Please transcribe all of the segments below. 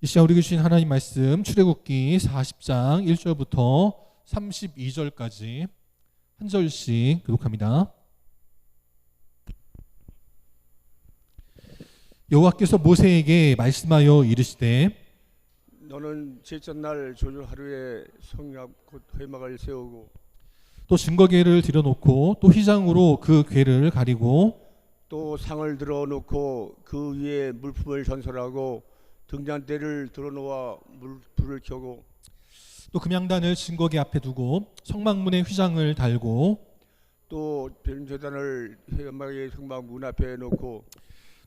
이 시간 우리에게 주신 하나님 말씀 출애굽기 40장 1절부터 32절까지 한 절씩 교독합니다. 여호와께서 모세에게 말씀하여 이르시되 너는 제삿날 조주 하루에 성약 곧 회막을 세우고 또 증거궤를 들여놓고 또 휘장으로 그 궤를 가리고 또 상을 들어놓고 그 위에 물품을 전설하고 등잔대를 들어놓아 불을 켜고 또 금양단을 증거궤 앞에 두고 성막문에 휘장을 달고 또 변제단을 회막의 성막 문 앞에 놓고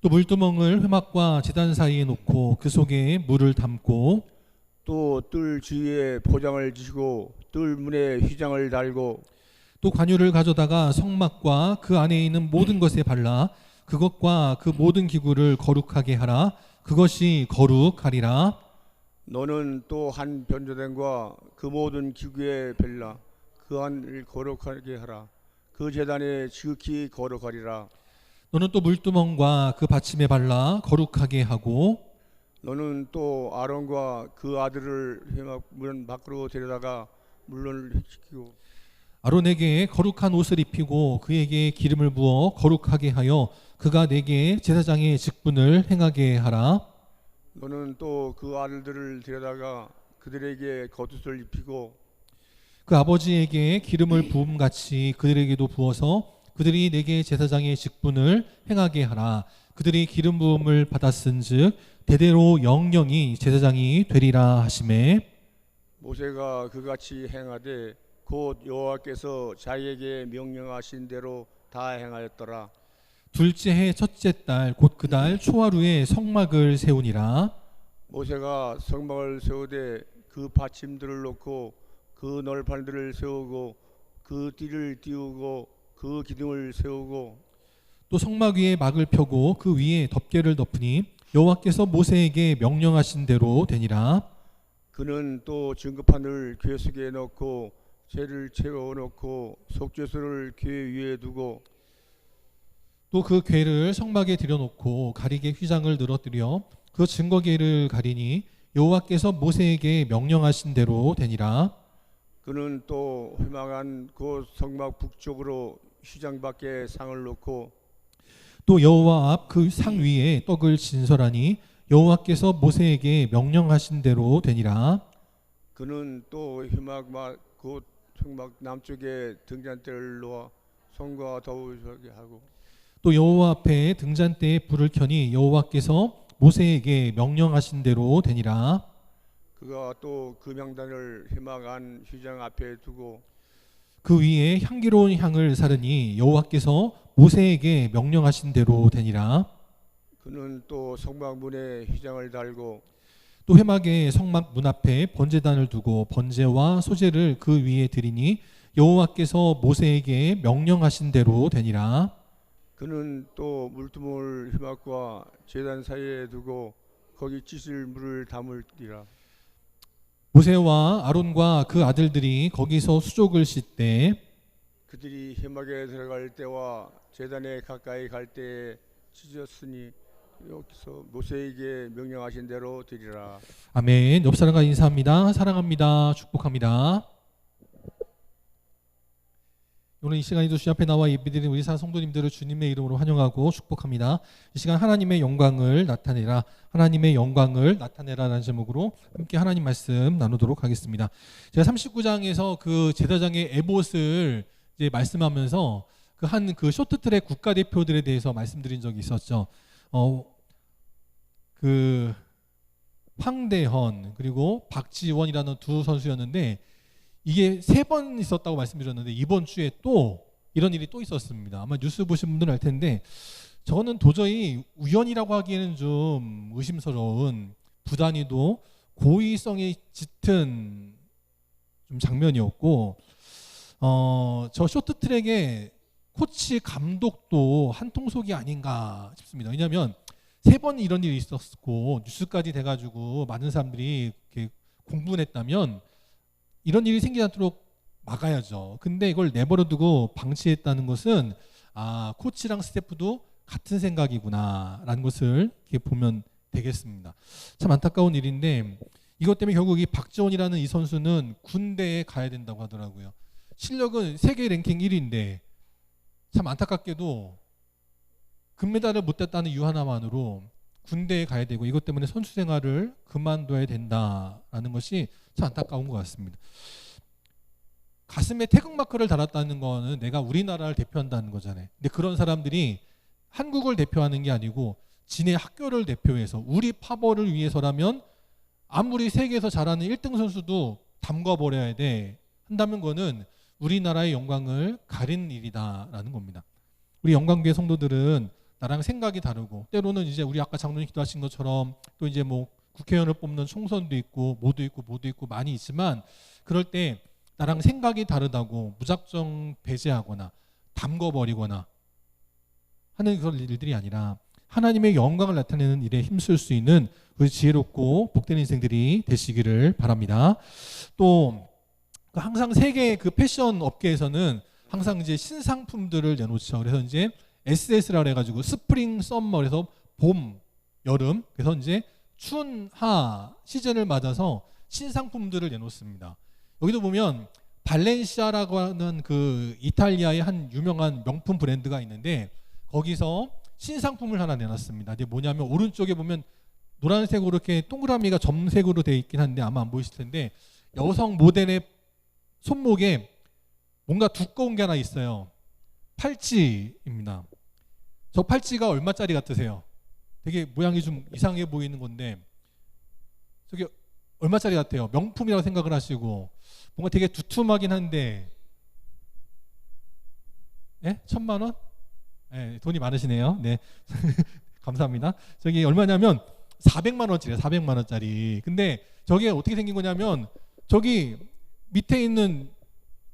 또 물두멍을 회막과 제단 사이에 놓고 그 속에 물을 담고 또 뜰 주위에 포장을 지시고 뜰 문에 휘장을 달고 또 관유를 가져다가 성막과 그 안에 있는 모든 것에 발라 그것과 그 모든 기구를 거룩하게 하라. 그것이 거룩하리라. 너는 또 한 변제단과 그 모든 기구에 벨라 그 안을 거룩하게 하라. 그 제단에 지극히 거룩하리라. 너는 또 물두멍과 그 받침에 발라 거룩하게 하고 너는 또 아론과 그 아들을 회막 문 밖으로 데려다가 물론을 시키고 아론에게 거룩한 옷을 입히고 그에게 기름을 부어 거룩하게 하여 그가 내게 제사장의 직분을 행하게 하라. 너는 또 그 아들들을 데려다가 그들에게 겉옷을 입히고 그 아버지에게 기름을 부음같이 그들에게도 부어서 그들이 내게 제사장의 직분을 행하게 하라. 그들이 기름 부음을 받았은즉 대대로 영영이 제사장이 되리라 하시매 모세가 그같이 행하되 곧 여호와께서 자기에게 명령하신 대로 다 행하였더라. 둘째 해 첫째 달 곧 그 달 초하루에 성막을 세우니라. 모세가 성막을 세우되 그 받침들을 놓고 그 널판들을 세우고 그 띠를 띄우고 그 기둥을 세우고 또 성막 위에 막을 펴고 그 위에 덮개를 덮으니 여호와께서 모세에게 명령하신 대로 되니라. 그는 또 증거판을 궤 속에 넣고 재를 채워놓고 속죄소를 궤 위에 두고 또 그 궤를 성막에 들여놓고 가리개 휘장을 늘어뜨려 그 증거궤를 가리니 여호와께서 모세에게 명령하신 대로 되니라. 그는 또 회막안 곧 성막 북쪽으로 휘장 밖에 상을 놓고 또 여호와 앞 그 상 위에 떡을 진설하니 여호와께서 모세에게 명령하신 대로 되니라. 그는 또 회막 곧 성막 남쪽에 등잔대를 놓아 성과 더우게 하고 또 여호와 앞에 등잔대에 불을 켜니 여호와께서 모세에게 명령하신 대로 되니라. 그가 또 금양단을 회막 안 휘장 앞에 두고 그 위에 향기로운 향을 사르니 여호와께서 모세에게 명령하신 대로 되니라. 그는 또 성막 문에 휘장을 달고 또 회막의 성막 문 앞에 번제단을 두고 번제와 소제를 그 위에 드리니 여호와께서 모세에게 명령하신 대로 되니라. 그는 또 물두멍을 회막과 제단 사이에 두고 거기 찢을 물을 담으리라. 모세와 아론과 그 아들들이 거기서 수족을 씻되 그들이 회막에 들어갈 때와 제단에 가까이 갈 때에 찢었으니 여기서 모세에게 명령하신 대로 드리라. 아멘. 옆 사람과 인사합니다. 사랑합니다. 축복합니다. 오늘 이 시간에도 주 앞에 나와 예배드리는 우리 성도님들을 주님의 이름으로 환영하고 축복합니다. 이 시간 하나님의 영광을 나타내라, 하나님의 영광을 나타내라라는 제목으로 함께 하나님 말씀 나누도록 하겠습니다. 제가 39장에서 그 제사장의 에봇을 이제 말씀하면서 그 쇼트트랙 국가대표들에 대해서 말씀드린 적이 있었죠. 그 황대헌 그리고 박지원이라는 두 선수였는데 이게 3번 있었다고 말씀드렸는데 이번 주에 또 이런 일이 또 있었습니다. 아마 뉴스 보신 분들은 알 텐데 저는 도저히 우연이라고 하기에는 좀 의심스러운 부단히도 고의성이 짙은 좀 장면이었고 저 쇼트트랙의 코치 감독도 한통속이 아닌가 싶습니다. 왜냐하면 3번 이런 일이 있었고 뉴스까지 돼가지고 많은 사람들이 이렇게 공분했다면 이런 일이 생기지 않도록 막아야죠. 근데 이걸 내버려두고 방치했다는 것은 코치랑 스태프도 같은 생각이구나 라는 것을 이렇게 보면 되겠습니다. 참 안타까운 일인데 이것 때문에 결국 이 박지원이라는 이 선수는 군대에 가야 된다고 하더라고요. 실력은 세계 랭킹 1위인데 참 안타깝게도 금메달을 못 땄다는 이유 하나만으로 군대에 가야 되고 이것 때문에 선수 생활을 그만둬야 된다라는 것이 참 안타까운 것 같습니다. 가슴에 태극마크를 달았다는 거는 내가 우리나라를 대표한다는 거잖아요. 근데 그런 사람들이 한국을 대표하는 게 아니고 지네 학교를 대표해서 우리 파벌을 위해서라면 아무리 세계에서 잘하는 1등 선수도 담궈버려야 돼 한다면 그거는 우리나라의 영광을 가리는 일이다라는 겁니다. 우리 영광교회 성도들은 나랑 생각이 다르고 때로는 이제 우리 아까 장로님 기도하신 것처럼 또 이제 뭐 국회의원을 뽑는 총선도 있고 뭐도 있고 많이 있지만 그럴 때 나랑 생각이 다르다고 무작정 배제하거나 담궈버리거나 하는 그런 일들이 아니라 하나님의 영광을 나타내는 일에 힘쓸 수 있는 그 지혜롭고 복된 인생들이 되시기를 바랍니다. 또 항상 세계 그 패션 업계에서는 항상 이제 신상품들을 내놓죠. 그래서 이제 SS라 해가지고 스프링 썸머 그래서 봄, 여름 그래서 이제 추운 하 시즌을 맞아서 신상품들을 내놓습니다. 여기도 보면 발렌시아라고 하는 그 이탈리아의 한 유명한 명품 브랜드가 있는데 거기서 신상품을 하나 내놨습니다. 이게 뭐냐면 오른쪽에 보면 노란색으로 이렇게 동그라미가 점색으로 되어 있긴 한데 아마 안 보이실 텐데 여성 모델의 손목에 뭔가 두꺼운 게 하나 있어요. 팔찌입니다. 저 팔찌가 얼마짜리 같으세요? 되게 모양이 좀 이상해 보이는 건데 저게 얼마짜리 같아요? 명품이라고 생각을 하시고 뭔가 되게 두툼하긴 한데 예? 1,000만 원? 예, 돈이 많으시네요. 네. 감사합니다. 저기 얼마냐면 400만 원짜리예요. 400만 원짜리. 근데 저게 어떻게 생긴 거냐면 저기 밑에 있는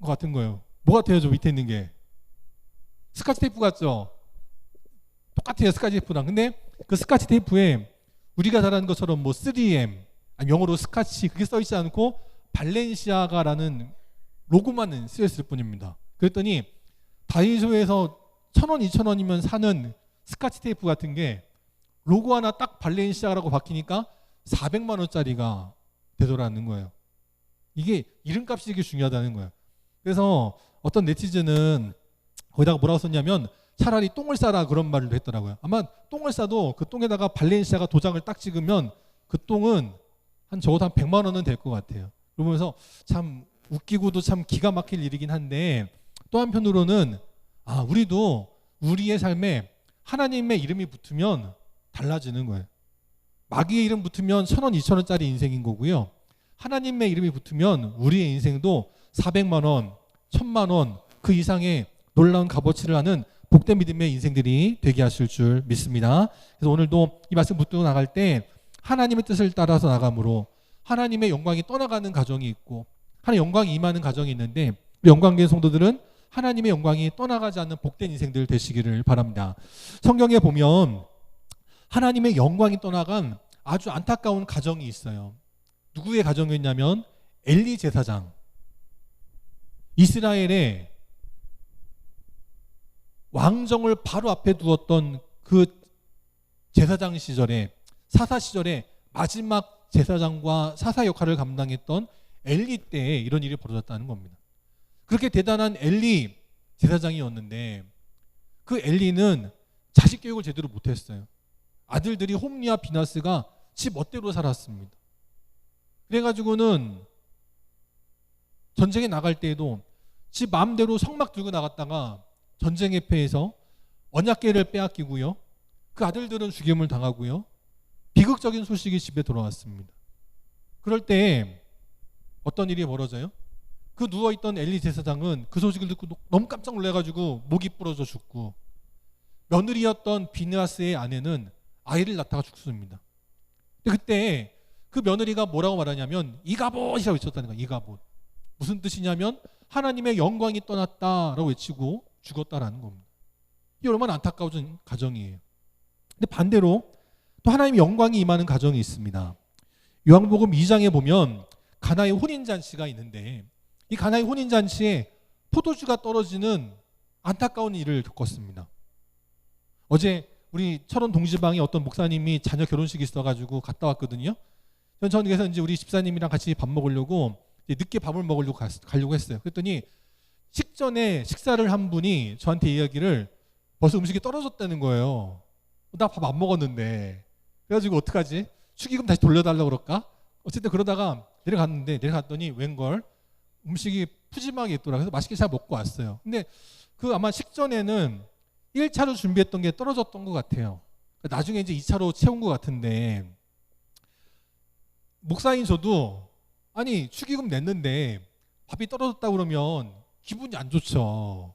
것 같은 거예요. 뭐 같아요? 저 밑에 있는 게 스카치 테이프 같죠? 똑같아요. 스카치 테이프랑. 근데 그 스카치 테이프에 우리가 잘 아는 것처럼 뭐 3M 아니 영어로 스카치 그게 써 있지 않고 발렌시아가라는 로고만 쓰여 있을 뿐입니다. 그랬더니 다이소에서 1,000원, 2,000원이면 사는 스카치 테이프 같은 게 로고 하나 딱 발렌시아가라고 바뀌니까 400만 원짜리가 되더라는 거예요. 이게 이름값이 되게 중요하다는 거예요. 그래서 어떤 네티즌은 거기다가 뭐라고 썼냐면 차라리 똥을 싸라 그런 말을 했더라고요. 아마 똥을 싸도 그 똥에다가 발렌시아가 도장을 딱 찍으면 그 똥은 한 적어도 한 100만 원은 될 것 같아요. 그러면서 참 웃기고도 참 기가 막힐 일이긴 한데 또 한편으로는 우리도 우리의 삶에 하나님의 이름이 붙으면 달라지는 거예요. 마귀의 이름 붙으면 1,000원, 2,000원짜리 인생인 거고요. 하나님의 이름이 붙으면 우리의 인생도 400만 원, 1,000만 원 그 이상의 놀라운 값어치를 하는 복된 믿음의 인생들이 되게 하실 줄 믿습니다. 그래서 오늘도 이 말씀 붙들고 나갈 때 하나님의 뜻을 따라서 나감으로 하나님의 영광이 떠나가는 가정이 있고 하나님의 영광이 임하는 가정이 있는데 우리 영광교회 성도들은 하나님의 영광이 떠나가지 않는 복된 인생들 되시기를 바랍니다. 성경에 보면 하나님의 영광이 떠나간 아주 안타까운 가정이 있어요. 누구의 가정이었냐면 엘리 제사장. 이스라엘의 왕정을 바로 앞에 두었던 그 제사장 시절에 사사 시절에 마지막 제사장과 사사 역할을 감당했던 엘리 때에 이런 일이 벌어졌다는 겁니다. 그렇게 대단한 엘리 제사장이었는데 그 엘리는 자식 교육을 제대로 못했어요. 아들들이 홈리와 비나스가 지 멋대로 살았습니다. 그래가지고는 전쟁에 나갈 때에도 지 마음대로 성막 들고 나갔다가 전쟁에 패해서 언약궤를 빼앗기고요. 그 아들들은 죽임을 당하고요. 비극적인 소식이 집에 돌아왔습니다. 그럴 때 어떤 일이 벌어져요? 그 누워있던 엘리 제사장은 그 소식을 듣고 너무 깜짝 놀라가지고 목이 부러져 죽고 며느리였던 비느하스의 아내는 아이를 낳다가 죽습니다. 근데 그때 그 며느리가 뭐라고 말하냐면 이가봇이라고 외쳤다는 거예요. 이가봇. 무슨 뜻이냐면 하나님의 영광이 떠났다라고 외치고 죽었다라는 겁니다. 이게 얼마나 안타까운 가정이에요. 근데 반대로 또 하나님의 영광이 임하는 가정이 있습니다. 요한복음 2장에 보면 가나의 혼인잔치가 있는데 이 가나의 혼인잔치에 포도주가 떨어지는 안타까운 일을 겪었습니다. 어제 우리 철원 동지방에 어떤 목사님이 자녀 결혼식이 있어가지고 갔다 왔거든요. 저는 그래서 이제 우리 집사님이랑 같이 밥 먹으려고 이제 늦게 밥을 먹으려고 가려고 했어요. 그랬더니 식전에 식사를 한 분이 저한테 이야기를 벌써 음식이 떨어졌다는 거예요. 나 밥 안 먹었는데. 그래가지고 어떡하지? 축의금 다시 돌려달라고 그럴까? 어쨌든 그러다가 내려갔더니 웬걸 음식이 푸짐하게 있더라. 그래서 맛있게 잘 먹고 왔어요. 근데 그 아마 식전에는 1차로 준비했던 게 떨어졌던 것 같아요. 나중에 이제 2차로 채운 것 같은데, 목사인 저도 아니 축의금 냈는데 밥이 떨어졌다 그러면 기분이 안 좋죠.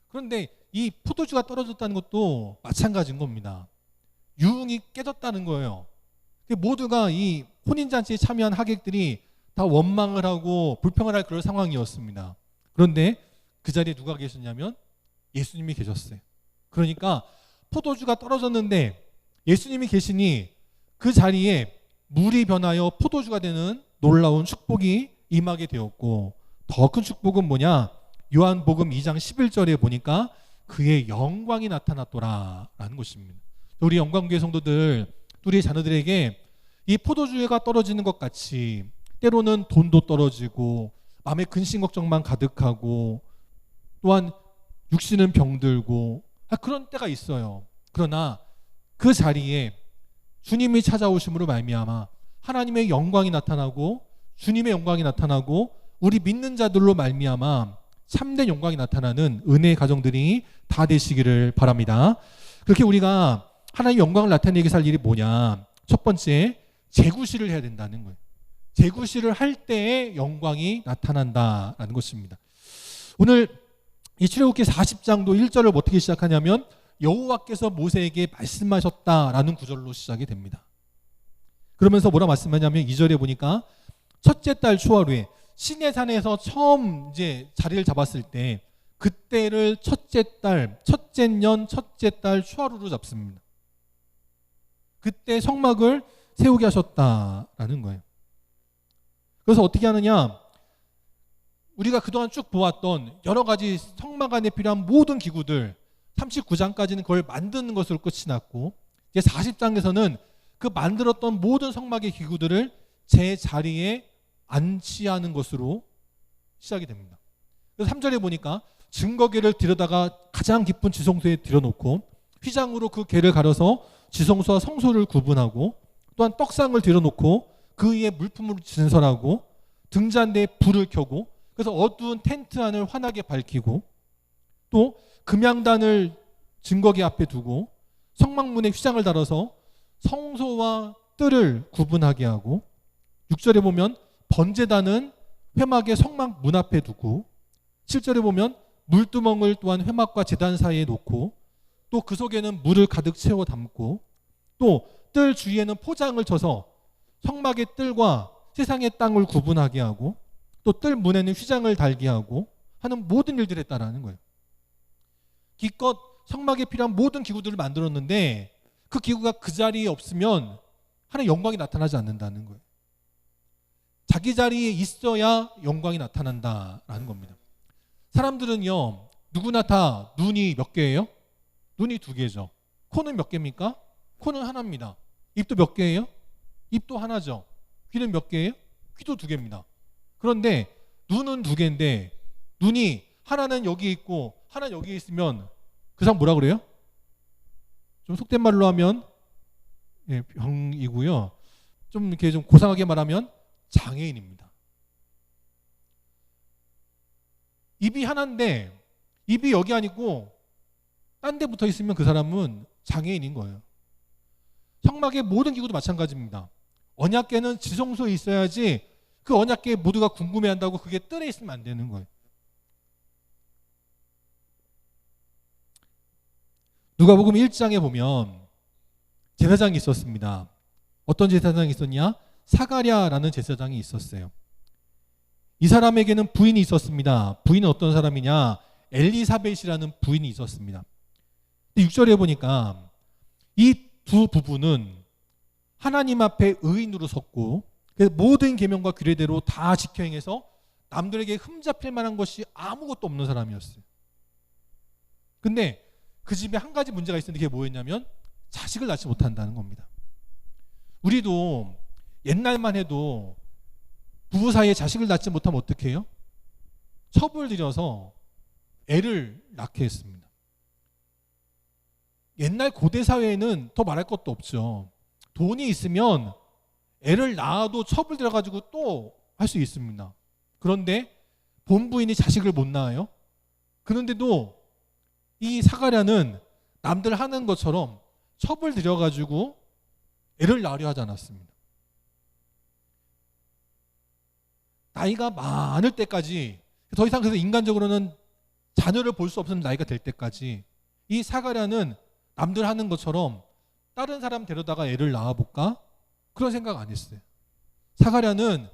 그런데 이 포도주가 떨어졌다는 것도 마찬가지인 겁니다. 유흥이 깨졌다는 거예요. 모두가 이 혼인잔치에 참여한 하객들이 다 원망을 하고 불평을 할 그런 상황이었습니다. 그런데 그 자리에 누가 계셨냐면 예수님이 계셨어요. 그러니까 포도주가 떨어졌는데 예수님이 계시니 그 자리에 물이 변하여 포도주가 되는 놀라운 축복이 임하게 되었고, 더 큰 축복은 뭐냐? 요한복음 2장 11절에 보니까 그의 영광이 나타났더라라는 것입니다. 우리 영광교회 성도들, 우리 자녀들에게 이 포도주가 떨어지는 것 같이 때로는 돈도 떨어지고 마음에 근심 걱정만 가득하고 또한 육신은 병들고 그런 때가 있어요. 그러나 그 자리에 주님이 찾아오심으로 말미암아 하나님의 영광이 나타나고 주님의 영광이 나타나고 우리 믿는 자들로 말미암아 참된 영광이 나타나는 은혜의 가정들이 다 되시기를 바랍니다. 그렇게 우리가 하나님의 영광을 나타내게 살 일이 뭐냐? 첫 번째, 제구시를 해야 된다는 거예요. 제구시를 할 때의 영광이 나타난다라는 것입니다. 오늘 이 출애굽기 40장도 1절을 어떻게 시작하냐면 여호와께서 모세에게 말씀하셨다라는 구절로 시작이 됩니다. 그러면서 뭐라 말씀하냐면 2절에 보니까 첫째 달 초하루에 시내산에서 처음 이제 자리를 잡았을 때 그때를 첫째 달, 첫째 년, 첫째 달 초하루로 잡습니다. 그때 성막을 세우게 하셨다라는 거예요. 그래서 어떻게 하느냐? 우리가 그동안 쭉 보았던 여러 가지 성막 안에 필요한 모든 기구들 39장까지는 그걸 만드는 것으로 끝이 났고, 이제 40장에서는 그 만들었던 모든 성막의 기구들을 제 자리에 안치하는 것으로 시작이 됩니다. 그래서 3절에 보니까 증거궤를 들여다가 가장 깊은 지성소에 들여놓고 휘장으로 그 궤를 가려서 지성소와 성소를 구분하고, 또한 떡상을 들여놓고 그 위에 물품을 진설하고 등잔대에 불을 켜고, 그래서 어두운 텐트 안을 환하게 밝히고, 또 금양단을 증거궤 앞에 두고 성막문에 휘장을 달아서 성소와 뜰을 구분하게 하고, 6절에 보면 번제단은 회막의 성막 문 앞에 두고, 7절에 보면 물두멍을 또한 회막과 제단 사이에 놓고, 또 그 속에는 물을 가득 채워 담고, 또 뜰 주위에는 포장을 쳐서 성막의 뜰과 세상의 땅을 구분하게 하고, 또 뜰 문에는 휘장을 달게 하고 하는 모든 일들에 따라하는 거예요. 기껏 성막에 필요한 모든 기구들을 만들었는데 그 기구가 그 자리에 없으면 하나님의 영광이 나타나지 않는다는 거예요. 자기 자리에 있어야 영광이 나타난다라는 겁니다. 사람들은요, 누구나 다 눈이 몇 개예요? 눈이 2개죠. 코는 몇 개입니까? 코는 하나입니다. 입도 몇 개예요? 입도 하나죠. 귀는 몇 개예요? 귀도 2개입니다. 그런데 눈은 2개인데 눈이 하나는 여기 있고 하나는 여기 있으면 그 사람 뭐라 그래요? 좀 속된 말로 하면 병이고요. 좀 이렇게 좀 고상하게 말하면 장애인입니다. 입이 하나인데 입이 여기 아니고 딴 데 붙어 있으면 그 사람은 장애인인 거예요. 성막의 모든 기구도 마찬가지입니다. 언약궤는 지성소에 있어야지 그 언약궤 모두가 궁금해한다고 그게 뜰에 있으면 안 되는 거예요. 누가복음 1장에 보면 제사장이 있었습니다. 어떤 제사장이 있었냐? 사가랴라는 제사장이 있었어요. 이 사람에게는 부인이 있었습니다. 부인은 어떤 사람이냐? 엘리사벳이라는 부인이 있었습니다. 6절에 보니까 이 두 부부는 하나님 앞에 의인으로 섰고 모든 계명과 규례대로 다 지켜 행해서 남들에게 흠잡힐 만한 것이 아무것도 없는 사람이었어요. 근데 그 집에 한 가지 문제가 있었는데 그게 뭐였냐면 자식을 낳지 못한다는 겁니다. 우리도 옛날만 해도 부부 사이에 자식을 낳지 못하면 어떻게 해요? 첩을 들여서 애를 낳게 했습니다. 옛날 고대 사회에는 더 말할 것도 없죠. 돈이 있으면 애를 낳아도 첩을 들여가지고 또 할 수 있습니다. 그런데 본부인이 자식을 못 낳아요. 그런데도 이 사가랴는 남들 하는 것처럼 첩을 들여가지고 애를 낳으려 하지 않았습니다. 나이가 많을 때까지, 더 이상 그래서 인간적으로는 자녀를 볼 수 없는 나이가 될 때까지 이 사가랴는 남들 하는 것처럼 다른 사람 데려다가 애를 낳아볼까? 그런 생각 안 했어요. 사가랴는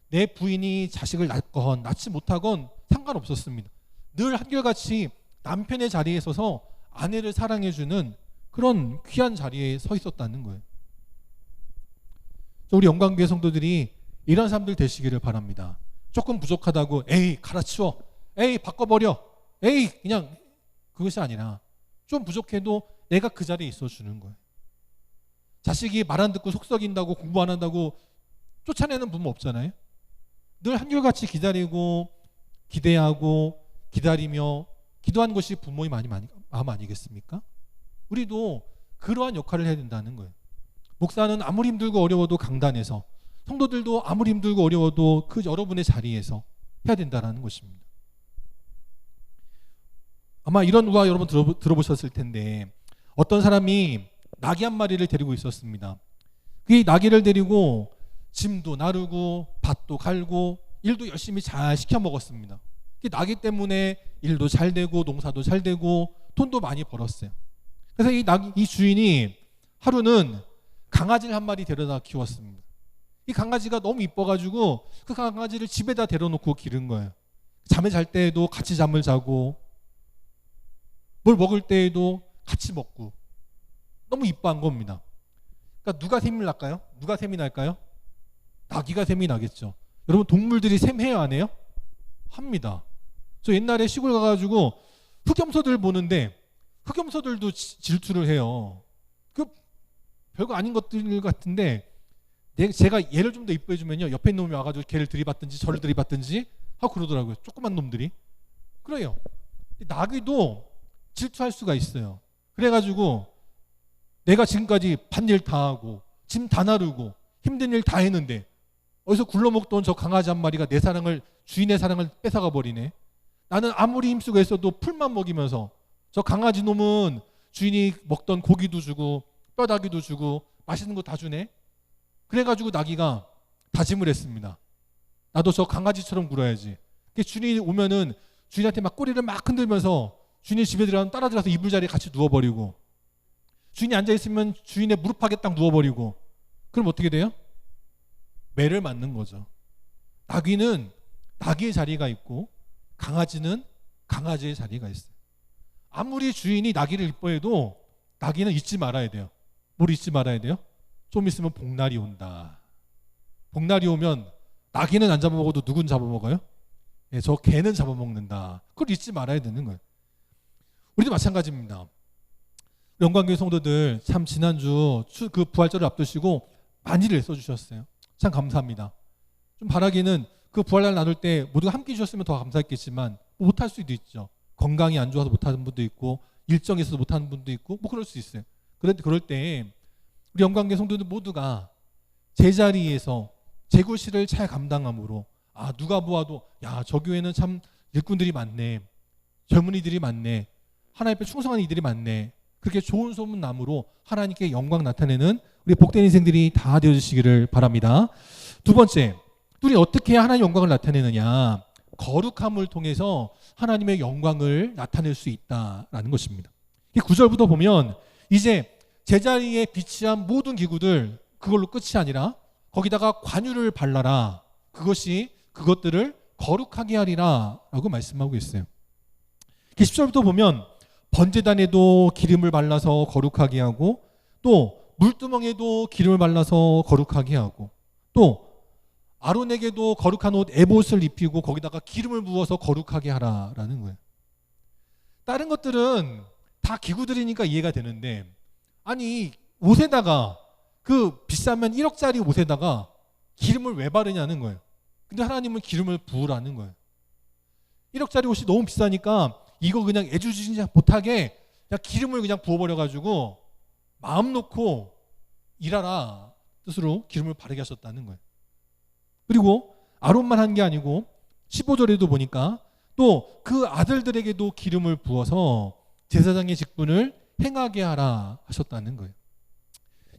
내 부인이 자식을 낳건 낳지 못하건 상관없었습니다. 늘 한결같이 남편의 자리에 서서 아내를 사랑해주는 그런 귀한 자리에 서 있었다는 거예요. 우리 영광교회 성도들이 이런 사람들 되시기를 바랍니다. 조금 부족하다고 에이 갈아치워, 에이 바꿔버려, 에이 그냥, 그것이 아니라 좀 부족해도 내가 그 자리에 있어주는 거예요. 자식이 말 안 듣고 속썩인다고 공부 안 한다고 쫓아내는 부모 없잖아요. 늘 한결같이 기다리고 기대하고 기다리며 기도한 것이 부모의 마음 아니겠습니까? 우리도 그러한 역할을 해야 된다는 거예요. 목사는 아무리 힘들고 어려워도 강단에서, 성도들도 아무리 힘들고 어려워도 그 여러분의 자리에서 해야 된다는 것입니다. 아마 이런 우화 여러분 들어보셨을 텐데, 어떤 사람이 나귀 한 마리를 데리고 있었습니다. 그 나귀를 데리고 짐도 나르고 밭도 갈고 일도 열심히 잘 시켜 먹었습니다. 그 나귀 때문에 일도 잘 되고 농사도 잘 되고 돈도 많이 벌었어요. 그래서 이 주인이 하루는 강아지를 한 마리 데려다 키웠습니다. 이 강아지가 너무 이뻐가지고 그 강아지를 집에다 데려놓고 기른 거예요. 잠을 잘 때에도 같이 잠을 자고 뭘 먹을 때에도 같이 먹고 너무 이뻐한 겁니다. 그러니까 누가 셈이 날까요? 누가 셈이 날까요? 나귀가 셈이 나겠죠. 여러분, 동물들이 셈해요, 안 해요? 합니다. 저 옛날에 시골 가가지고 흑염소들 보는데 흑염소들도 질투를 해요. 그 별거 아닌 것들 같은데 제가 얘를 좀 더 이뻐해주면요, 옆에 있는 놈이 와가지고 걔를 들이받든지 저를 들이받든지 하고 그러더라고요. 조그만 놈들이. 그래요. 나귀도 질투할 수가 있어요. 그래가지고 내가 지금까지 밭일 다 하고 짐 다 나르고 힘든 일 다 했는데 어디서 굴러먹던 저 강아지 한 마리가 내 사랑을, 주인의 사랑을 뺏어가 버리네. 나는 아무리 힘쓰고 했어도 풀만 먹이면서 저 강아지 놈은 주인이 먹던 고기도 주고 뼈다귀도 주고 맛있는 거 다 주네. 그래가지고 나귀가 다짐을 했습니다. 나도 저 강아지처럼 굴어야지. 주인이 오면은 주인한테 막 꼬리를 막 흔들면서 주인이 집에 들어가면 따라 들어가서 이불 자리에 같이 누워버리고, 주인이 앉아있으면 주인의 무릎팍에 딱 누워버리고, 그럼 어떻게 돼요? 매를 맞는 거죠. 나귀는 나귀의 자리가 있고 강아지는 강아지의 자리가 있어요. 아무리 주인이 나귀를 이뻐해도 나귀는 잊지 말아야 돼요. 뭘 잊지 말아야 돼요? 좀 있으면 복날이 온다. 복날이 오면 나귀는 안 잡아먹어도 누군 잡아먹어요? 네, 저 개는 잡아먹는다. 그걸 잊지 말아야 되는 거예요. 우리도 마찬가지입니다. 영광교회 성도들, 참 지난주 그 부활절을 앞두시고 많이를 애써주셨어요. 참 감사합니다. 좀 바라기는 그 부활날 나눌 때 모두가 함께 해주셨으면 더 감사했겠지만 못할 수도 있죠. 건강이 안 좋아서 못하는 분도 있고 일정이 있어서 못하는 분도 있고 뭐 그럴 수 있어요. 그럴 때 우리 영광교회 성도들 모두가 제자리에서 제구실을 잘 감당함으로, 아, 누가 보아도 야, 저 교회는 참 일꾼들이 많네, 젊은이들이 많네, 하나님 앞에 충성한 이들이 많네, 그렇게 좋은 소문 남으로 하나님께 영광 나타내는 우리 복된 인생들이 다 되어주시기를 바랍니다. 두 번째, 우리 어떻게 하나님의 영광을 나타내느냐? 거룩함을 통해서 하나님의 영광을 나타낼 수 있다라는 것입니다. 이 9절부터 보면 이제 제자리에 비치한 모든 기구들, 그걸로 끝이 아니라 거기다가 관유를 발라라, 그것들을 거룩하게 하리라 라고 말씀하고 있어요. 10절부터 보면 번제단에도 기름을 발라서 거룩하게 하고, 또 물두멍에도 기름을 발라서 거룩하게 하고, 또 아론에게도 거룩한 옷 에봇을 입히고 거기다가 기름을 부어서 거룩하게 하라라는 거예요. 다른 것들은 다 기구들이니까 이해가 되는데 아니 옷에다가 그 비싸면 1억짜리 옷에다가 기름을 왜 바르냐는 거예요. 근데 하나님은 기름을 부으라는 거예요. 1억짜리 옷이 너무 비싸니까 이거 그냥 애주지지 못하게 그냥 기름을 그냥 부어버려가지고 마음 놓고 일하라 뜻으로 기름을 바르게 하셨다는 거예요. 그리고 아론만 한 게 아니고 15절에도 보니까 또 그 아들들에게도 기름을 부어서 제사장의 직분을 행하게 하라 하셨다는 거예요.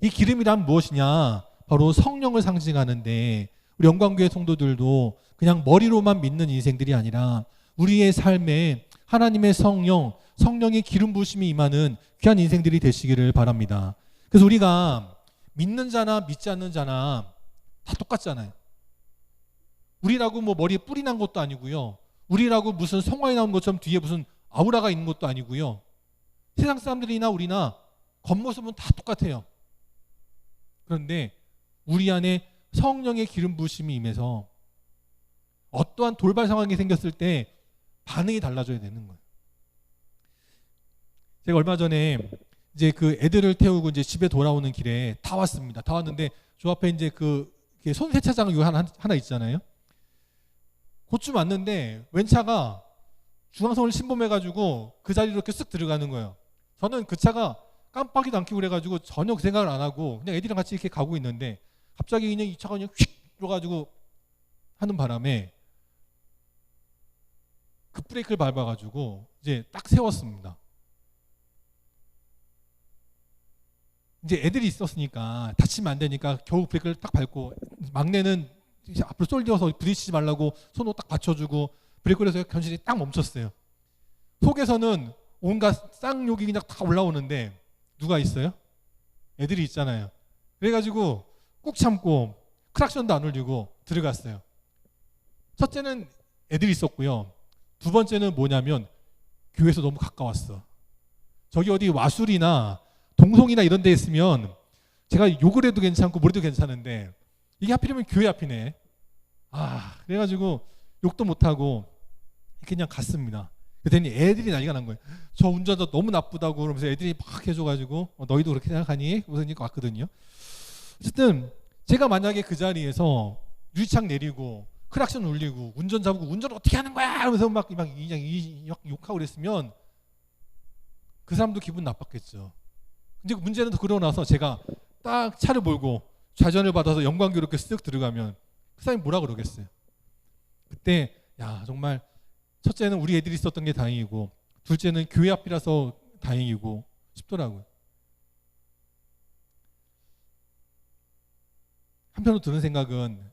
이 기름이란 무엇이냐? 바로 성령을 상징하는데 우리 영광교회 성도들도 그냥 머리로만 믿는 인생들이 아니라 우리의 삶에 하나님의 성령의 기름 부으심이 임하는 귀한 인생들이 되시기를 바랍니다. 그래서 우리가 믿는 자나 믿지 않는 자나 다 똑같잖아요. 우리라고 뭐 머리에 뿔이 난 것도 아니고요. 우리라고 무슨 성화에 나온 것처럼 뒤에 무슨 아우라가 있는 것도 아니고요. 세상 사람들이나 우리나 겉모습은 다 똑같아요. 그런데 우리 안에 성령의 기름 부으심이 임해서 어떠한 돌발 상황이 생겼을 때 반응이 달라져야 되는 거예요. 제가 얼마 전에 이제 그 애들을 태우고 이제 집에 돌아오는 길에 다 왔습니다. 다 왔는데 저 앞에 이제 그 손세차장 하나 있잖아요. 그쯤 왔는데 웬 차가 중앙선을 침범해가지고 그 자리로 이렇게 쓱 들어가는 거예요. 저는 그 차가 깜빡이도 안 켜고 그래가지고 전혀 그 생각을 안 하고 그냥 애들이랑 같이 이렇게 가고 있는데 갑자기 그냥 이 차가 그냥 휙 들어가지고 하는 바람에 급브레이크를 밟아가지고 이제 딱 세웠습니다. 이제 애들이 있었으니까 다치면 안 되니까 겨우 브레이크를 딱 밟고 막내는 앞으로 쏠려서 부딪히지 말라고 손으로 딱 받쳐주고 브레이크를 해서 견신이 딱 멈췄어요. 속에서는 온갖 쌍욕이 그냥 다 올라오는데 누가 있어요? 애들이 있잖아요. 그래가지고 꾹 참고 크락션도 안 울리고 들어갔어요. 첫째는 애들이 있었고요. 두 번째는 뭐냐면 교회에서 너무 가까웠어. 저기 어디 와술이나 동송이나 이런 데 있으면 제가 욕을 해도 괜찮고 뭘 해도 괜찮은데 이게 하필이면 교회 앞이네. 그래가지고 욕도 못하고 그냥 갔습니다. 그랬더니 애들이 난리가 난 거예요. 저 운전자 너무 나쁘다고 그러면서 애들이 막 해줘가지고 너희도 그렇게 생각하니? 무슨 얘기가 왔거든요. 어쨌든 제가 만약에 그 자리에서 유리창 내리고 크락션 울리고 운전 잡고 운전 어떻게 하는 거야? 하면서 막 그냥 욕하고 그랬으면 그 사람도 기분 나빴겠죠. 근데 문제는 더 그러고 나서 제가 딱 차를 몰고 좌전을 받아서 영광교로 이렇게 쓱 들어가면 그 사람이 뭐라 그러겠어요. 그때 정말 첫째는 우리 애들이 있었던 게 다행이고 둘째는 교회 앞이라서 다행이고 싶더라고요. 한편으로 드는 생각은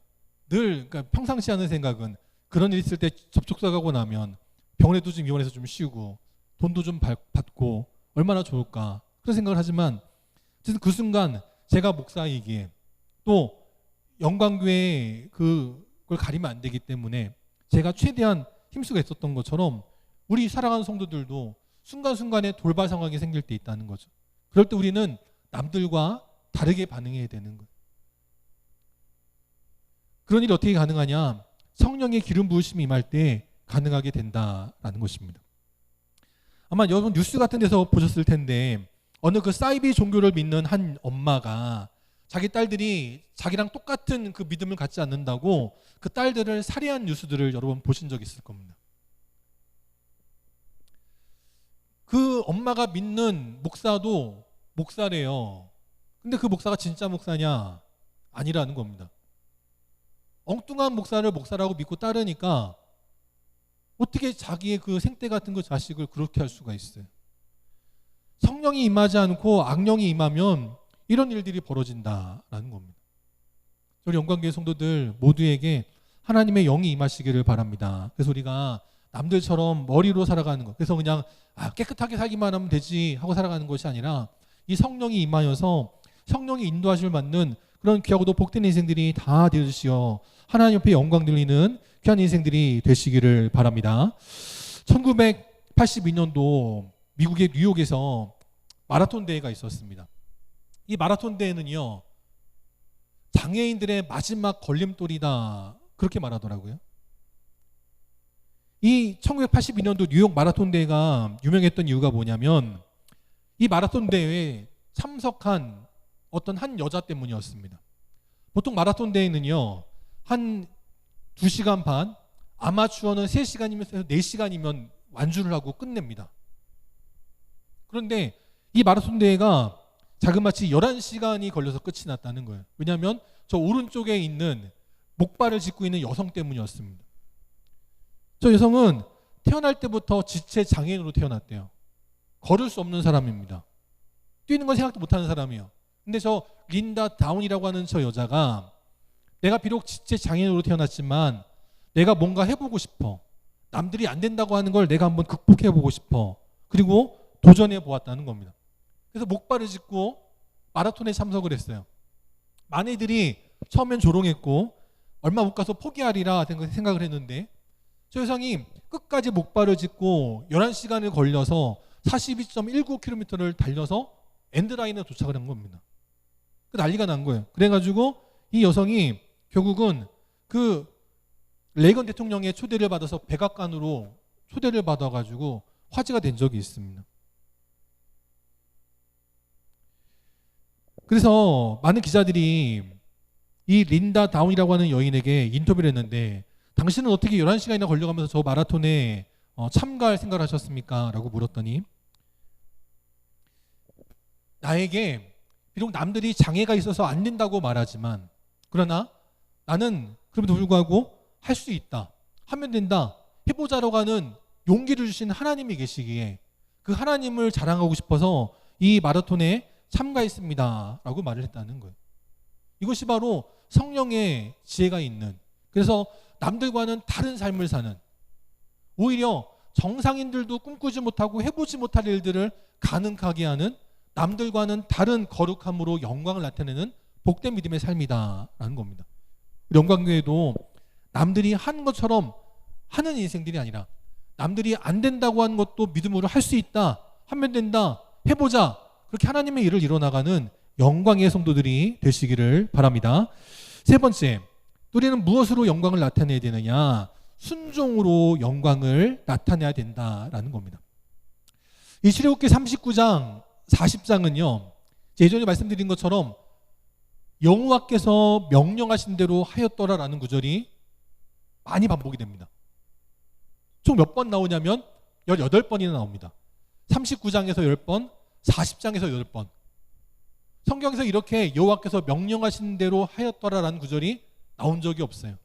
그러니까 평상시 하는 생각은 그런 일 있을 때 접촉사 가고 나면 병원에도 좀 입원해서 좀 쉬고 돈도 좀 받고 얼마나 좋을까 그런 생각을 하지만 어쨌든 그 순간 제가 목사이기에 또 영광교회 그걸 가리면 안 되기 때문에 제가 최대한 힘쓰고 있었던 것처럼 우리 사랑하는 성도들도 순간순간에 돌발 상황이 생길 때 있다는 거죠. 그럴 때 우리는 남들과 다르게 반응해야 되는 거예요. 그런 일이 어떻게 가능하냐? 성령의 기름 부으심이 임할 때 가능하게 된다라는 것입니다. 아마 여러분 뉴스 같은 데서 보셨을 텐데 어느 그 사이비 종교를 믿는 한 엄마가 자기 딸들이 자기랑 똑같은 그 믿음을 갖지 않는다고 그 딸들을 살해한 뉴스들을 여러분 보신 적 있을 겁니다. 그 엄마가 믿는 목사도 목사래요. 근데 그 목사가 진짜 목사냐? 아니라는 겁니다. 엉뚱한 목사를 목사라고 믿고 따르니까 어떻게 자기의 그 생떼 같은 그 자식을 그렇게 할 수가 있어요. 성령이 임하지 않고 악령이 임하면 이런 일들이 벌어진다라는 겁니다. 우리 영광교회 성도들 모두에게 하나님의 영이 임하시기를 바랍니다. 그래서 우리가 남들처럼 머리로 살아가는 것, 그래서 그냥 깨끗하게 살기만 하면 되지 하고 살아가는 것이 아니라 이 성령이 임하여서 성령이 인도하심을 받는 그런 귀하고도 복된 인생들이 다 되어주시어 하나님 옆에 영광 돌리는 귀한 인생들이 되시기를 바랍니다. 1982년도 미국의 뉴욕에서 마라톤 대회가 있었습니다. 이 마라톤 대회는요, 장애인들의 마지막 걸림돌이다 그렇게 말하더라고요. 이 1982년도 뉴욕 마라톤 대회가 유명했던 이유가 뭐냐면 이 마라톤 대회에 참석한 어떤 한 여자 때문이었습니다. 보통 마라톤 대회는요, 한 2시간 반, 아마추어는 3시간이면 4시간이면 완주를 하고 끝냅니다. 그런데 이 마라톤 대회가 자그마치 11시간이 걸려서 끝이 났다는 거예요. 왜냐하면 저 오른쪽에 있는 목발을 짚고 있는 여성 때문이었습니다. 저 여성은 태어날 때부터 지체 장애인으로 태어났대요. 걸을 수 없는 사람입니다. 뛰는 건 생각도 못하는 사람이에요. 근데 저 린다 다운이라고 하는 저 여자가 내가 비록 지체 장애인으로 태어났지만 내가 뭔가 해보고 싶어. 남들이 안 된다고 하는 걸 내가 한번 극복해보고 싶어. 그리고 도전해 보았다는 겁니다. 그래서 목발을 짚고 마라톤에 참석을 했어요. 많은 이들이 처음엔 조롱했고 얼마 못 가서 포기하리라 생각을 했는데 저 여성이 끝까지 목발을 짚고 11시간을 걸려서 42.19km를 달려서 엔드라인에 도착을 한 겁니다. 난리가 난 거예요. 그래가지고 이 여성이 결국은 그 레이건 대통령의 초대를 받아서 백악관으로 초대를 받아가지고 화제가 된 적이 있습니다. 그래서 많은 기자들이 이 린다 다운이라고 하는 여인에게 인터뷰를 했는데 당신은 어떻게 11시간이나 걸려가면서 저 마라톤에 참가할 생각을 하셨습니까? 라고 물었더니 나에게 비록 남들이 장애가 있어서 안 된다고 말하지만 그러나 나는 그럼에도 불구하고 할 수 있다. 하면 된다. 해보자라고 하는 용기를 주신 하나님이 계시기에 그 하나님을 자랑하고 싶어서 이 마라톤에 참가했습니다. 라고 말을 했다는 거예요. 이것이 바로 성령의 지혜가 있는, 그래서 남들과는 다른 삶을 사는, 오히려 정상인들도 꿈꾸지 못하고 해보지 못할 일들을 가능하게 하는 남들과는 다른 거룩함으로 영광을 나타내는 복된 믿음의 삶이다라는 겁니다. 영광교회도 남들이 하는 것처럼 하는 인생들이 아니라 남들이 안 된다고 하는 것도 믿음으로 할 수 있다, 하면 된다, 해보자, 그렇게 하나님의 일을 이뤄나가는 영광의 성도들이 되시기를 바랍니다. 세 번째, 우리는 무엇으로 영광을 나타내야 되느냐? 순종으로 영광을 나타내야 된다라는 겁니다. 이 출애굽기 39장 40장은요 예전에 말씀드린 것처럼 여호와께서 명령하신 대로 하였더라라는 구절이 많이 반복이 됩니다. 총 몇 번 나오냐면 18번이나 나옵니다. 39장에서 10번, 40장에서 8번. 성경에서 이렇게 여호와께서 명령하신 대로 하였더라라는 구절이 나온 적이 없어요.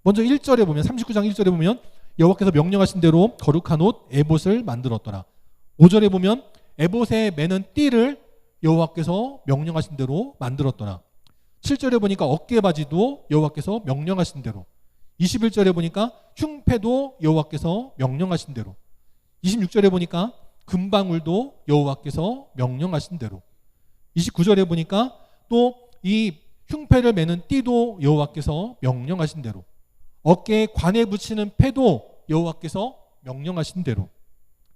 먼저 1절에 보면, 39장 1절에 보면 여호와께서 명령하신 대로 거룩한 옷 에봇을 만들었더라. 5절에 보면 에봇에 매는 띠를 여호와께서 명령하신 대로 만들었더라. 7절에 보니까 어깨바지도 여호와께서 명령하신 대로, 21절에 보니까 흉패도 여호와께서 명령하신 대로, 26절에 보니까 금방울도 여호와께서 명령하신 대로, 29절에 보니까 또 이 흉패를 매는 띠도 여호와께서 명령하신 대로, 어깨에 관에 붙이는 패도 여호와께서 명령하신 대로,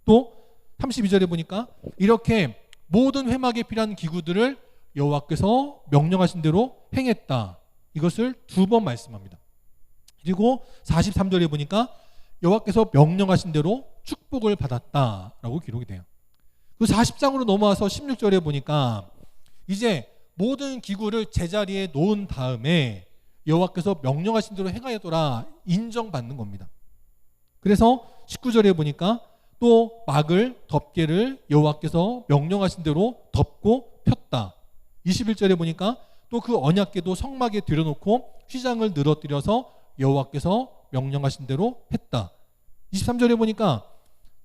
또 32절에 보니까 이렇게 모든 회막에 필요한 기구들을 여호와께서 명령하신 대로 행했다. 이것을 2번 말씀합니다. 그리고 43절에 보니까 여호와께서 명령하신 대로 축복을 받았다라고 기록이 돼요. 그 40장으로 넘어와서 16절에 보니까 이제 모든 기구를 제자리에 놓은 다음에 여호와께서 명령하신 대로 행하였더라 인정받는 겁니다. 그래서 19절에 보니까 또 막을, 덮개를 여호와께서 명령하신 대로 덮고 폈다. 21절에 보니까 또 그 언약궤도 성막에 들여놓고 휘장을 늘어뜨려서 여호와께서 명령하신 대로 했다. 23절에 보니까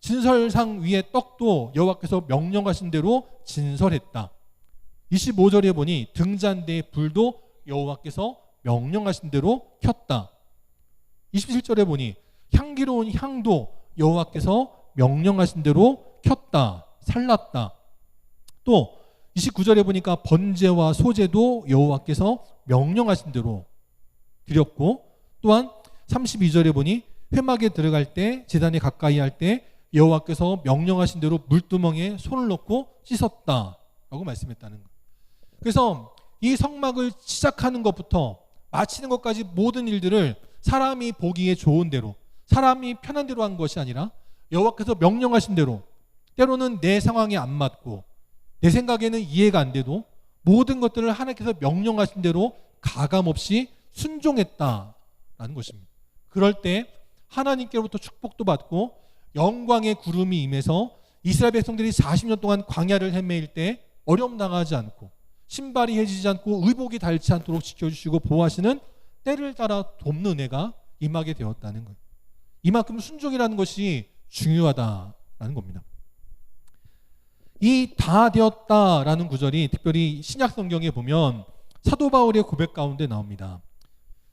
진설상 위에 떡도 여호와께서 명령하신 대로 진설했다. 25절에 보니 등잔대의 불도 여호와께서 명령하신 대로 켰다. 27절에 보니 향기로운 향도 여호와께서 명령하신 대로 켰다, 살랐다. 또 29절에 보니까 번제와 소제도 여호와께서 명령하신 대로 드렸고, 또한 32절에 보니 회막에 들어갈 때, 제단에 가까이 할 때 여호와께서 명령하신 대로 물두멍에 손을 넣고 씻었다라고 말씀했다는 것. 그래서 이 성막을 시작하는 것부터 마치는 것까지 모든 일들을 사람이 보기에 좋은 대로, 사람이 편한 대로 한 것이 아니라 여호와께서 명령하신 대로, 때로는 내 상황에 안 맞고 내 생각에는 이해가 안 돼도 모든 것들을 하나님께서 명령하신 대로 가감없이 순종했다라는 것입니다. 그럴 때 하나님께로부터 축복도 받고 영광의 구름이 임해서 이스라엘 백성들이 40년 동안 광야를 헤매일 때 어려움 당하지 않고 신발이 해지지 않고 의복이 닳지 않도록 지켜주시고 보호하시는 때를 따라 돕는 은혜가 임하게 되었다는 거예요. 이만큼 순종이라는 것이 중요하다라는 겁니다. 이 다 되었다라는 구절이 특별히 신약 성경에 보면 사도 바울의 고백 가운데 나옵니다.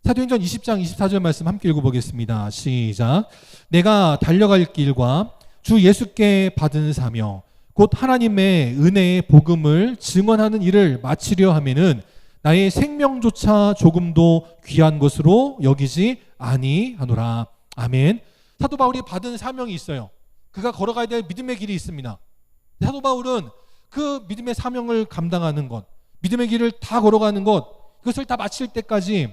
사도행전 20장 24절 말씀 함께 읽어보겠습니다. 시작. 내가 달려갈 길과 주 예수께 받은 사명 곧 하나님의 은혜의 복음을 증언하는 일을 마치려 하면은 나의 생명조차 조금도 귀한 것으로 여기지 아니하노라. 아멘. 사도 바울이 받은 사명이 있어요. 그가 걸어가야 될 믿음의 길이 있습니다. 사도 바울은 그 믿음의 사명을 감당하는 것, 믿음의 길을 다 걸어가는 것, 그것을 다 마칠 때까지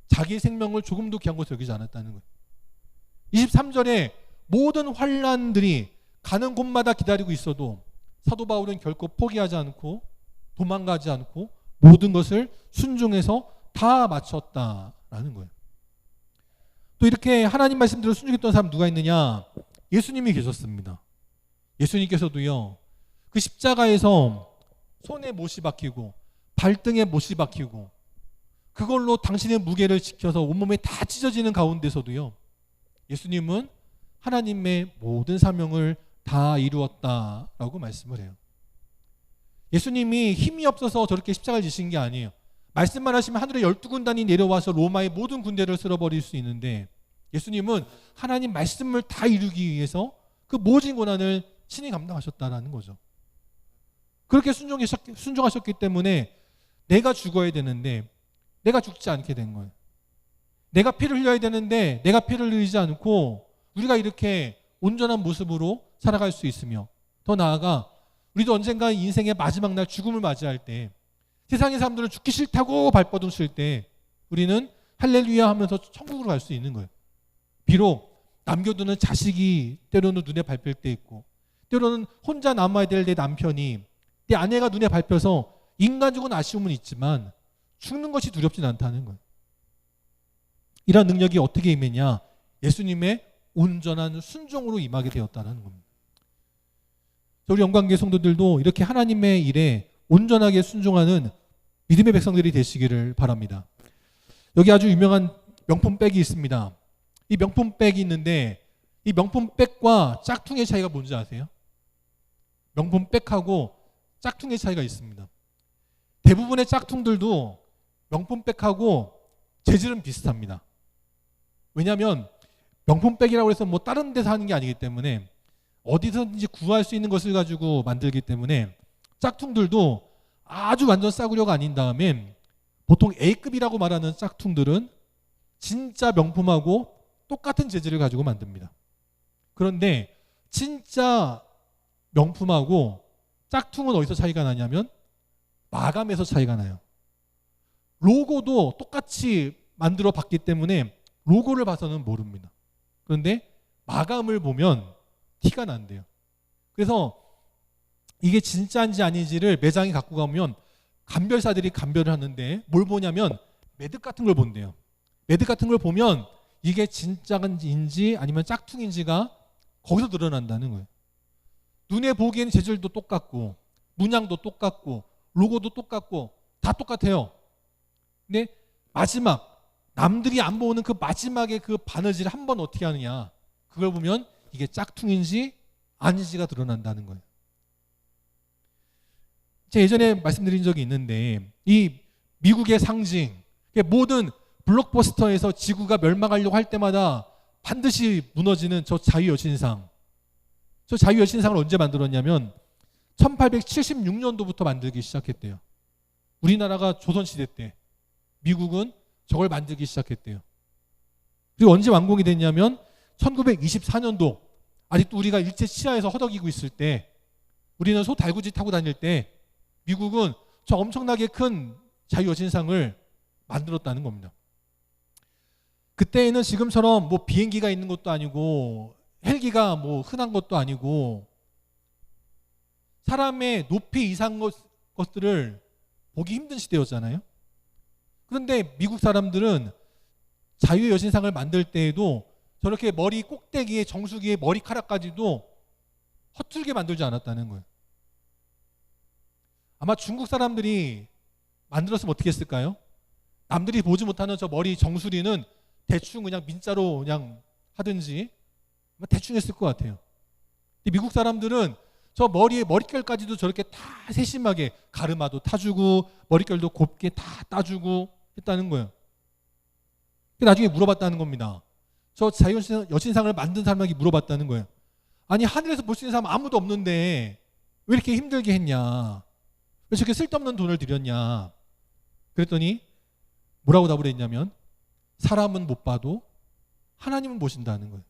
자기의 생명을 조금도 귀한 것으로 여기지 않았다는 거예요. 23절에 모든 환난들이 가는 곳마다 기다리고 있어도 사도 바울은 결코 포기하지 않고 도망가지 않고 모든 것을 순종해서 다 마쳤다라는 거예요. 또 이렇게 하나님 말씀대로 순종했던 사람 누가 있느냐? 예수님이 계셨습니다. 예수님께서도요, 그 십자가에서 손에 못이 박히고 발등에 못이 박히고 그걸로 당신의 무게를 지켜서 온몸에 다 찢어지는 가운데서도요, 예수님은 하나님의 모든 사명을 다 이루었다라고 말씀을 해요. 예수님이 힘이 없어서 저렇게 십자가를 지신 게 아니에요. 말씀만 하시면 하늘에 12군단이 내려와서 로마의 모든 군대를 쓸어버릴 수 있는데 예수님은 하나님 말씀을 다 이루기 위해서 그 모진 고난을 친히 감당하셨다라는 거죠. 그렇게 순종하셨기 때문에 내가 죽어야 되는데 내가 죽지 않게 된 거예요. 내가 피를 흘려야 되는데 내가 피를 흘리지 않고 우리가 이렇게 온전한 모습으로 살아갈 수 있으며, 더 나아가 우리도 언젠가 인생의 마지막 날 죽음을 맞이할 때 세상의 사람들은 죽기 싫다고 발버둥 칠 때 우리는 할렐루야 하면서 천국으로 갈 수 있는 거예요. 비록 남겨두는 자식이 때로는 눈에 밟힐 때 있고, 때로는 혼자 남아야 될 내 남편이, 내 아내가 눈에 밟혀서 인간적인 아쉬움은 있지만 죽는 것이 두렵진 않다는 거예요. 이런 능력이 어떻게 임했냐? 예수님의 온전한 순종으로 임하게 되었다는 겁니다. 우리 영광교회 성도들도 이렇게 하나님의 일에 온전하게 순종하는 믿음의 백성들이 되시기를 바랍니다. 여기 아주 유명한 명품백이 있습니다. 이 명품백이 있는데 이 명품백과 짝퉁의 차이가 뭔지 아세요? 명품백하고 짝퉁의 차이가 있습니다. 대부분의 짝퉁들도 명품백하고 재질은 비슷합니다. 왜냐하면 명품백이라고 해서 뭐 다른 데서 하는 게 아니기 때문에 어디서든지 구할 수 있는 것을 가지고 만들기 때문에 짝퉁들도 아주 완전 싸구려가 아닌 다음에 보통 A급이라고 말하는 짝퉁들은 진짜 명품하고 똑같은 재질을 가지고 만듭니다. 그런데 진짜 명품하고 짝퉁은 어디서 차이가 나냐면 마감에서 차이가 나요. 로고도 똑같이 만들어 봤기 때문에 로고를 봐서는 모릅니다. 그런데 마감을 보면 티가 난대요. 그래서 이게 진짜인지 아닌지를 매장에 갖고 가면 감별사들이 감별을 하는데 뭘 보냐면 매듭 같은 걸 본대요. 매듭 같은 걸 보면 이게 진짜인지 아니면 짝퉁인지가 거기서 드러난다는 거예요. 눈에 보기에는 재질도 똑같고 문양도 똑같고 로고도 똑같고 다 똑같아요. 근데 마지막 남들이 안 보는 그 마지막에 그 바느질을 한번 어떻게 하느냐, 그걸 보면 이게 짝퉁인지 아닌지가 드러난다는 거예요. 제가 예전에 말씀드린 적이 있는데 이 미국의 상징, 모든 블록버스터에서 지구가 멸망하려고 할 때마다 반드시 무너지는 저 자유여신상. 저 자유여신상을 언제 만들었냐면 1876년도부터 만들기 시작했대요. 우리나라가 조선시대 때 미국은 저걸 만들기 시작했대요. 그리고 언제 완공이 됐냐면 1924년도, 아직도 우리가 일제 치하에서 허덕이고 있을 때, 우리는 소 달구지 타고 다닐 때 미국은 저 엄청나게 큰 자유여신상을 만들었다는 겁니다. 그때에는 지금처럼 뭐 비행기가 있는 것도 아니고 헬기가 뭐 흔한 것도 아니고 사람의 높이 이상 것들을 보기 힘든 시대였잖아요. 그런데 미국 사람들은 자유의 여신상을 만들 때에도 저렇게 머리 꼭대기에 정수기에 머리카락까지도 허툴게 만들지 않았다는 거예요. 아마 중국 사람들이 만들었으면 어떻게 했을까요? 남들이 보지 못하는 저 머리 정수리는 대충 그냥 민자로 그냥 하든지 대충 했을 것 같아요. 근데 미국 사람들은 저 머리에 머릿결까지도 저렇게 다 세심하게 가르마도 타주고 머릿결도 곱게 다 따주고 했다는 거예요. 나중에 물어봤다는 겁니다. 저 자유의 여신상을 만든 사람에게 물어봤다는 거예요. 아니 하늘에서 볼 수 있는 사람 아무도 없는데 왜 이렇게 힘들게 했냐? 왜 저렇게 쓸데없는 돈을 들였냐? 그랬더니 뭐라고 답을 했냐면 사람은 못 봐도 하나님은 보신다는 거예요.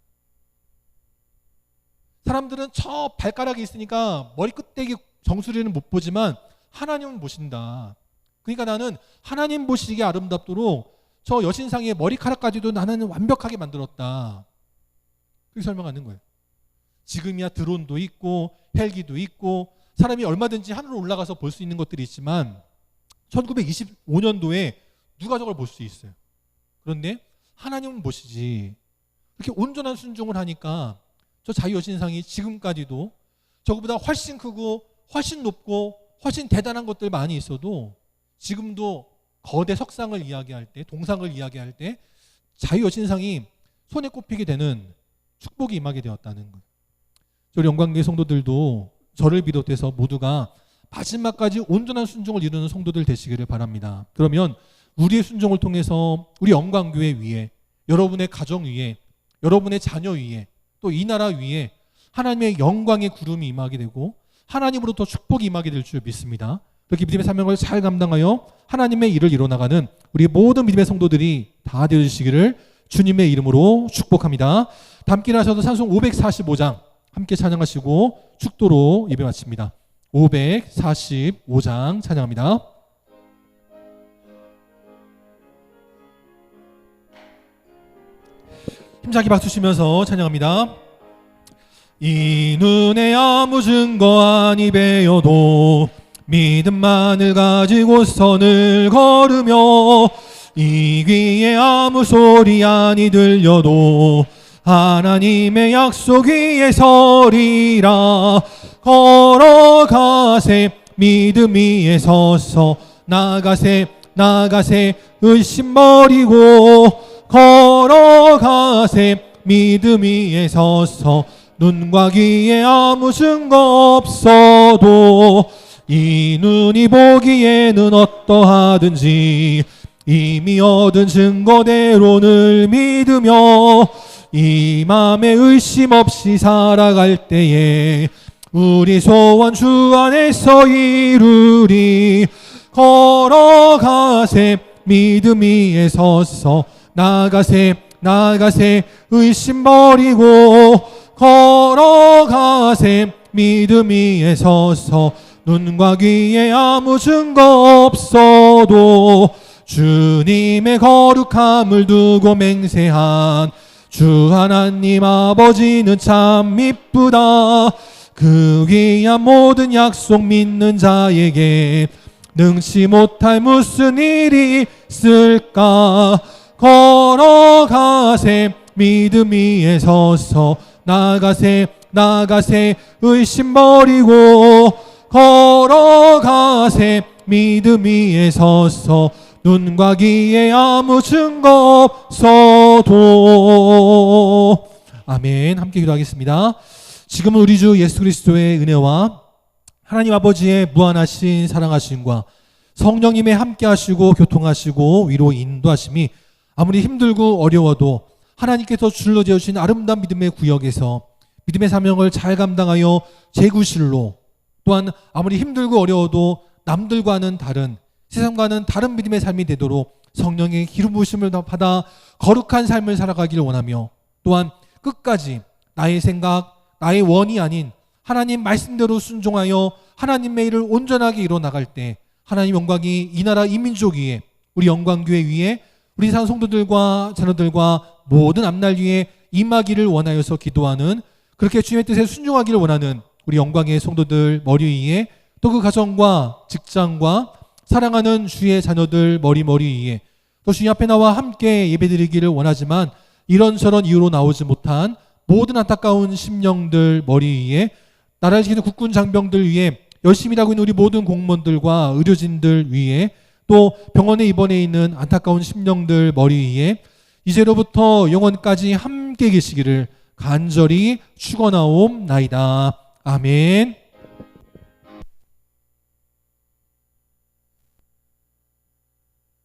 사람들은 저 발가락이 있으니까 머리 끝대기 정수리는 못 보지만 하나님은 보신다. 그러니까 나는 하나님 보시기에 아름답도록 저 여신상의 머리카락까지도 나는 완벽하게 만들었다. 그렇게 설명하는 거예요. 지금이야 드론도 있고 헬기도 있고 사람이 얼마든지 하늘로 올라가서 볼 수 있는 것들이 있지만 1925년도에 누가 저걸 볼 수 있어요. 그런데 하나님은 보시지. 이렇게 온전한 순종을 하니까 저 자유여신상이 지금까지도 저거보다 훨씬 크고 훨씬 높고 훨씬 대단한 것들 많이 있어도 지금도 거대 석상을 이야기할 때, 동상을 이야기할 때 자유여신상이 손에 꼽히게 되는 축복이 임하게 되었다는 거예요. 우리 영광교회 성도들도 저를 비롯해서 모두가 마지막까지 온전한 순종을 이루는 성도들 되시기를 바랍니다. 그러면 우리의 순종을 통해서 우리 영광교회 위에, 여러분의 가정 위에, 여러분의 자녀 위에, 또 이 나라 위에 하나님의 영광의 구름이 임하게 되고 하나님으로부터 축복이 임하게 될 줄 믿습니다. 그렇게 믿음의 사명을 잘 감당하여 하나님의 일을 이뤄나가는 우리 모든 믿음의 성도들이 다 되어주시기를 주님의 이름으로 축복합니다. 담기 하셔서 찬송 545장 함께 찬양하시고 축도로 예배 마칩니다. 545장 찬양합니다. 힘차게 박수 치면서 찬양합니다. 이 눈에 아무 증거 아니 배어도 믿음만을 가지고 선을 걸으며 이 귀에 아무 소리 아니 들려도 하나님의 약속 위에 서리라. 걸어가세 믿음 위에 서서 나가세 나가세 의심 버리고 걸어가세 믿음 위에 서서 눈과 귀에 아무 증거 없어도 이 눈이 보기에는 어떠하든지 이미 얻은 증거대로 늘 믿으며 이 맘에 의심 없이 살아갈 때에 우리 소원 주 안에서 이루리. 걸어가세 믿음 위에 서서 나가세 나가세 의심 버리고 걸어가세 믿음 위에 서서 눈과 귀에 아무 증거 없어도 주님의 거룩함을 두고 맹세한 주 하나님 아버지는 참 이쁘다. 그 귀한 모든 약속 믿는 자에게 능치 못할 무슨 일이 있을까. 걸어가세 믿음 위에 서서 나가세 나가세 의심 버리고 걸어가세 믿음 위에 서서 눈과 귀에 아무 증거 없어도. 아멘. 함께 기도하겠습니다. 지금은 우리 주 예수 그리스도의 은혜와 하나님 아버지의 무한하신 사랑하심과 성령님의 함께하시고 교통하시고 위로 인도하심이 아무리 힘들고 어려워도 하나님께서 줄로 재우신 아름다운 믿음의 구역에서 믿음의 사명을 잘 감당하여 제구실로, 또한 아무리 힘들고 어려워도 남들과는 다른, 세상과는 다른 믿음의 삶이 되도록 성령의 기름 부으심을 받아 거룩한 삶을 살아가기를 원하며, 또한 끝까지 나의 생각, 나의 원이 아닌 하나님 말씀대로 순종하여 하나님의 일을 온전하게 이뤄나갈 때 하나님 영광이 이 나라 이 민족 위에, 우리 영광교회 위에, 우리 산 성도들과 자녀들과 모든 앞날 위에 임하기를 원하여서 기도하는, 그렇게 주님의 뜻에 순종하기를 원하는 우리 영광의 성도들 머리 위에, 또 그 가정과 직장과 사랑하는 주의 자녀들 머리 위에, 또 주님 앞에 나와 함께 예배드리기를 원하지만 이런저런 이유로 나오지 못한 모든 안타까운 심령들 머리 위에, 나라를 지키는 국군 장병들 위에, 열심히 일하고 있는 우리 모든 공무원들과 의료진들 위에, 또 병원에 입원해 있는 안타까운 심령들 머리 위에 이제로부터 영원까지 함께 계시기를 간절히 축원하옵나이다. 아멘.